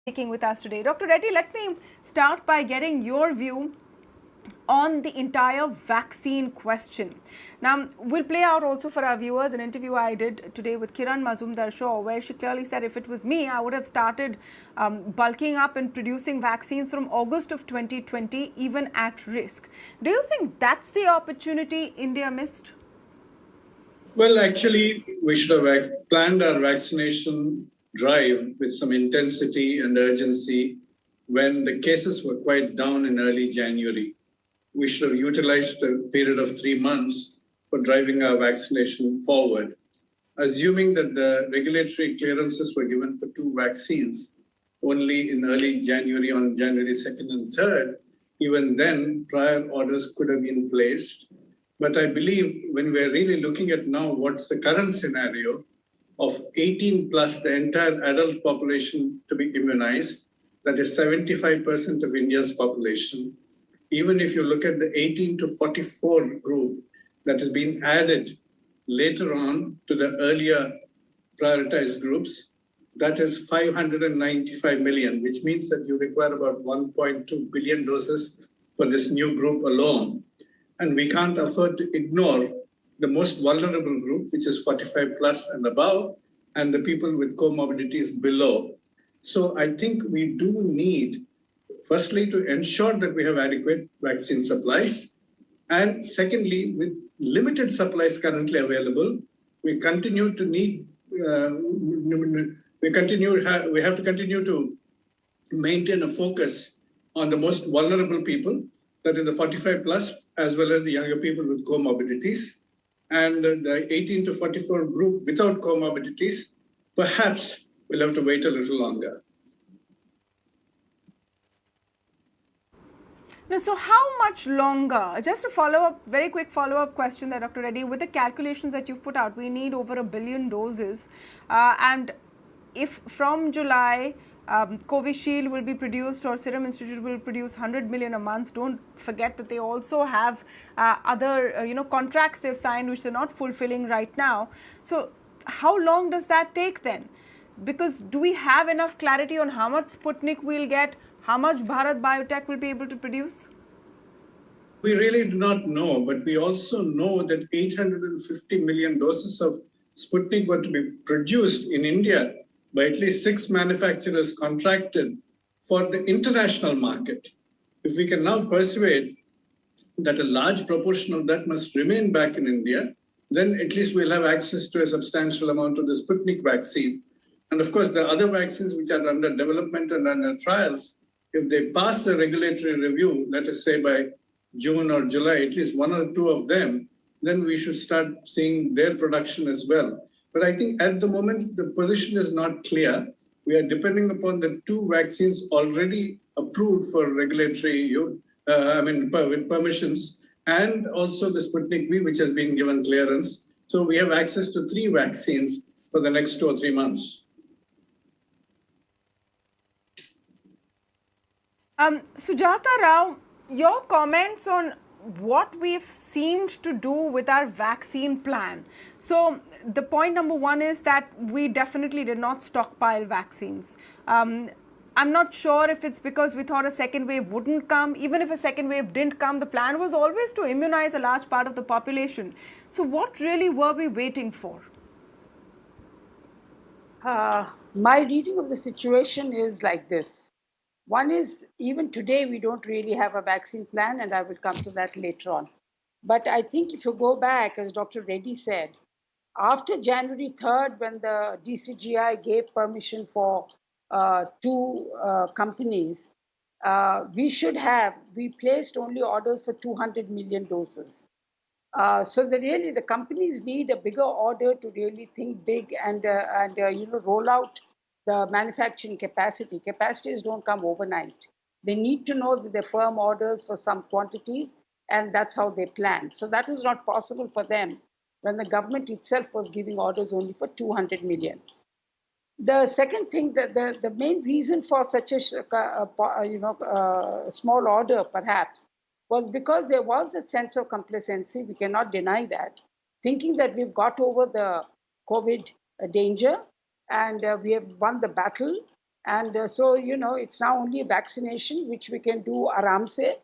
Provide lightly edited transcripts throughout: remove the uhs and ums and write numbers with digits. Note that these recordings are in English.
speaking with us today. Dr. Reddy, let me start by getting your view on the entire vaccine question. Now, we'll play out also for our viewers an interview I did today with Kiran Mazumdar Shaw, where she clearly said if it was me, I would have started bulking up and producing vaccines from August of 2020, even at risk. Do you think that's the opportunity India missed? Well, actually, we should have planned our vaccination drive with some intensity and urgency when the cases were quite down in early January. We should have utilized the period of 3 months for driving our vaccination forward. Assuming that the regulatory clearances were given for 2 vaccines only in early January, on January 2nd and 3rd, even then prior orders could have been placed. But I believe when we're really looking at now what's the current scenario of 18 plus the entire adult population to be immunized, that is 75% of India's population. Even if you look at the 18 to 44 group that has been added later on to the earlier prioritized groups, that is 595 million, which means that you require about 1.2 billion doses for this new group alone. And we can't afford to ignore the most vulnerable group, which is 45 plus and above, and the people with comorbidities below. So I think we do need, firstly, to ensure that we have adequate vaccine supplies. And secondly, with limited supplies currently available, we continue to need, we have to continue to maintain a focus on the most vulnerable people, that is the 45 plus, as well as the younger people with comorbidities. And the 18 to 44 group without comorbidities, perhaps we'll have to wait a little longer. Now, so how much longer? Just a follow-up, very quick follow-up question there, Dr. Reddy. With the calculations that you've put out, we need over 1 billion doses. And if from July, Covishield will be produced or Serum Institute will produce 100 million a month, don't forget that they also have other contracts they've signed which they're not fulfilling right now. So how long does that take then? Because do we have enough clarity on how much Sputnik we'll get, how much Bharat Biotech will be able to produce? We really do not know, but we also know that 850 million doses of Sputnik were to be produced in India by at least 6 manufacturers contracted for the international market. If we can now persuade that a large proportion of that must remain back in India, then at least we'll have access to a substantial amount of the Sputnik vaccine. And of course, the other vaccines which are under development and under trials, if they pass the regulatory review, let us say by June or July, at least 1 or 2 of them, then we should start seeing their production as well. But I think at the moment, the position is not clear. We are depending upon the 2 vaccines already approved for regulatory, with permissions, and also the Sputnik V, which has been given clearance. So we have access to 3 vaccines for the next 2 or 3 months. Sujata Rao, your comments on what we've seemed to do with our vaccine plan. So the point number 1 is that we definitely did not stockpile vaccines. I'm not sure if it's because we thought a second wave wouldn't come. Even if a second wave didn't come, the plan was always to immunize a large part of the population. So what really were we waiting for? My reading of the situation is like this. One is, even today, we don't really have a vaccine plan, and I will come to that later on. But I think if you go back, as Dr. Reddy said, after January 3rd, when the DCGI gave permission for 2 companies, we placed only orders for 200 million doses. So the companies need a bigger order to really think big and roll out the manufacturing capacity. Capacities don't come overnight. They need to know that they're firm orders for some quantities, and that's how they plan. So that was not possible for them when the government itself was giving orders only for 200 million. The second thing, the main reason for such a small order, perhaps, was because there was a sense of complacency. We cannot deny that, thinking that we've got over the COVID danger and we have won the battle. And so, it's now only vaccination, which we can do aram se,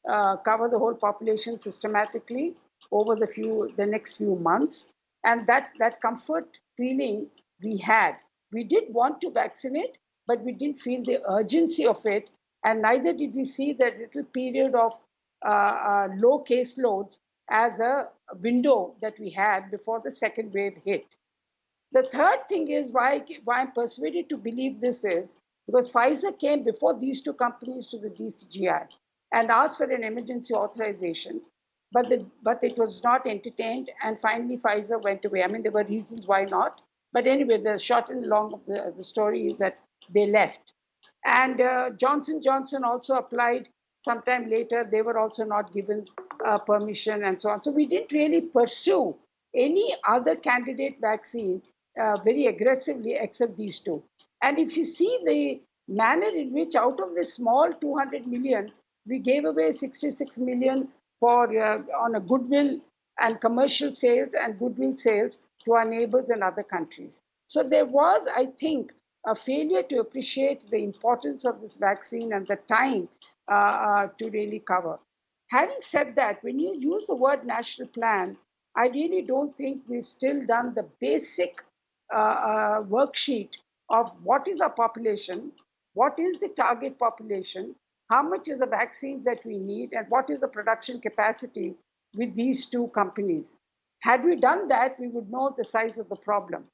cover the whole population systematically over the next few months. And that comfort feeling we had. We did want to vaccinate, but we didn't feel the urgency of it. And neither did we see that little period of low caseloads as a window that we had before the second wave hit. The third thing is why I'm persuaded to believe this is because Pfizer came before these two companies to the DCGI and asked for an emergency authorization, but it was not entertained, and finally Pfizer went away. I mean, there were reasons why not, but anyway, the short and long of the story is that they left. And Johnson also applied sometime later. They were also not given permission and so on. So we didn't really pursue any other candidate vaccine very aggressively except these two. And if you see the manner in which out of this small 200 million, we gave away 66 million for on a goodwill and commercial sales and goodwill sales to our neighbors and other countries. So there was, I think, a failure to appreciate the importance of this vaccine and the time to really cover. Having said that, when you use the word national plan, I really don't think we've still done the basic worksheet of what is our population, what is the target population, how much is the vaccines that we need, and what is the production capacity with these two companies. Had we done that, we would know the size of the problem.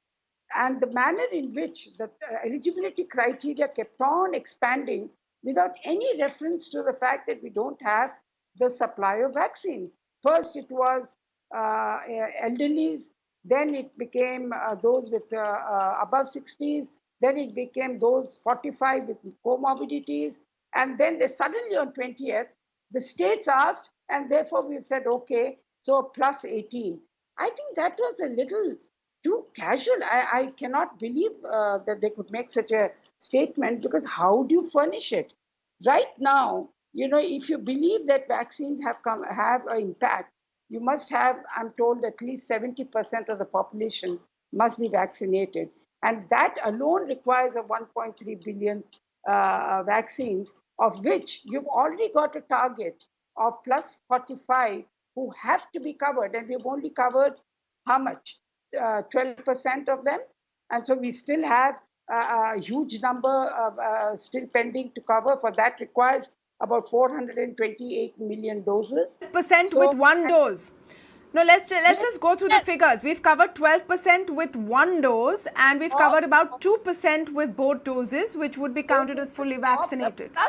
And the manner in which the eligibility criteria kept on expanding without any reference to the fact that we don't have the supply of vaccines. First, it was elderlies, then it became those with above 60s, then it became those 45 with comorbidities, and then they suddenly on 20th, the states asked, and therefore we've said, okay, so plus 18. I think that was a little too casual. I cannot believe that they could make such a statement, because how do you furnish it? Right now, if you believe that vaccines have an impact, you must have, I'm told, at least 70% of the population must be vaccinated. And that alone requires a 1.3 billion vaccines, of which you've already got a target of plus 45 who have to be covered. And we've only covered how much? 12% of them. And so we still have a huge number still pending to cover. For that requires about 428 million doses. Percent with one dose. No, let's just go through the figures. We've covered 12% with one dose, and we've covered about 2% with both doses, which would be counted as fully vaccinated. Plus